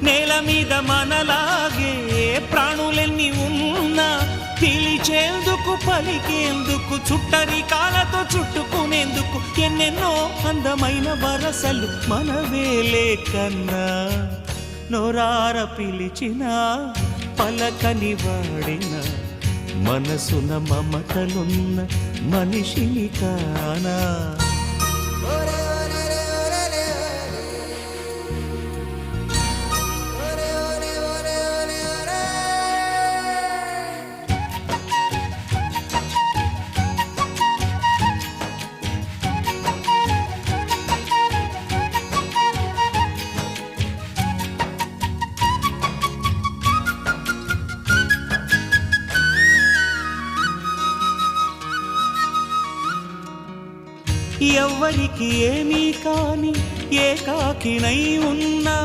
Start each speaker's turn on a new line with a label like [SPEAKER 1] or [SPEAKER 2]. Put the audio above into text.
[SPEAKER 1] నేల మీద మనలాగే ప్రాణులెన్ని ఉన్నా పిలిచేందుకు పలికేందుకు చుట్టరికాలతో చుట్టుకునేందుకు ఎన్నెన్నో అందమైన వరసలు మనవేలే కన్నా నోరార పిలిచిన పలకని వాడిన మనసున మమతలున్న మనిషిని కానా ఎవ్వరికి ఏమీ కాని ఏకాకినై ఉన్నా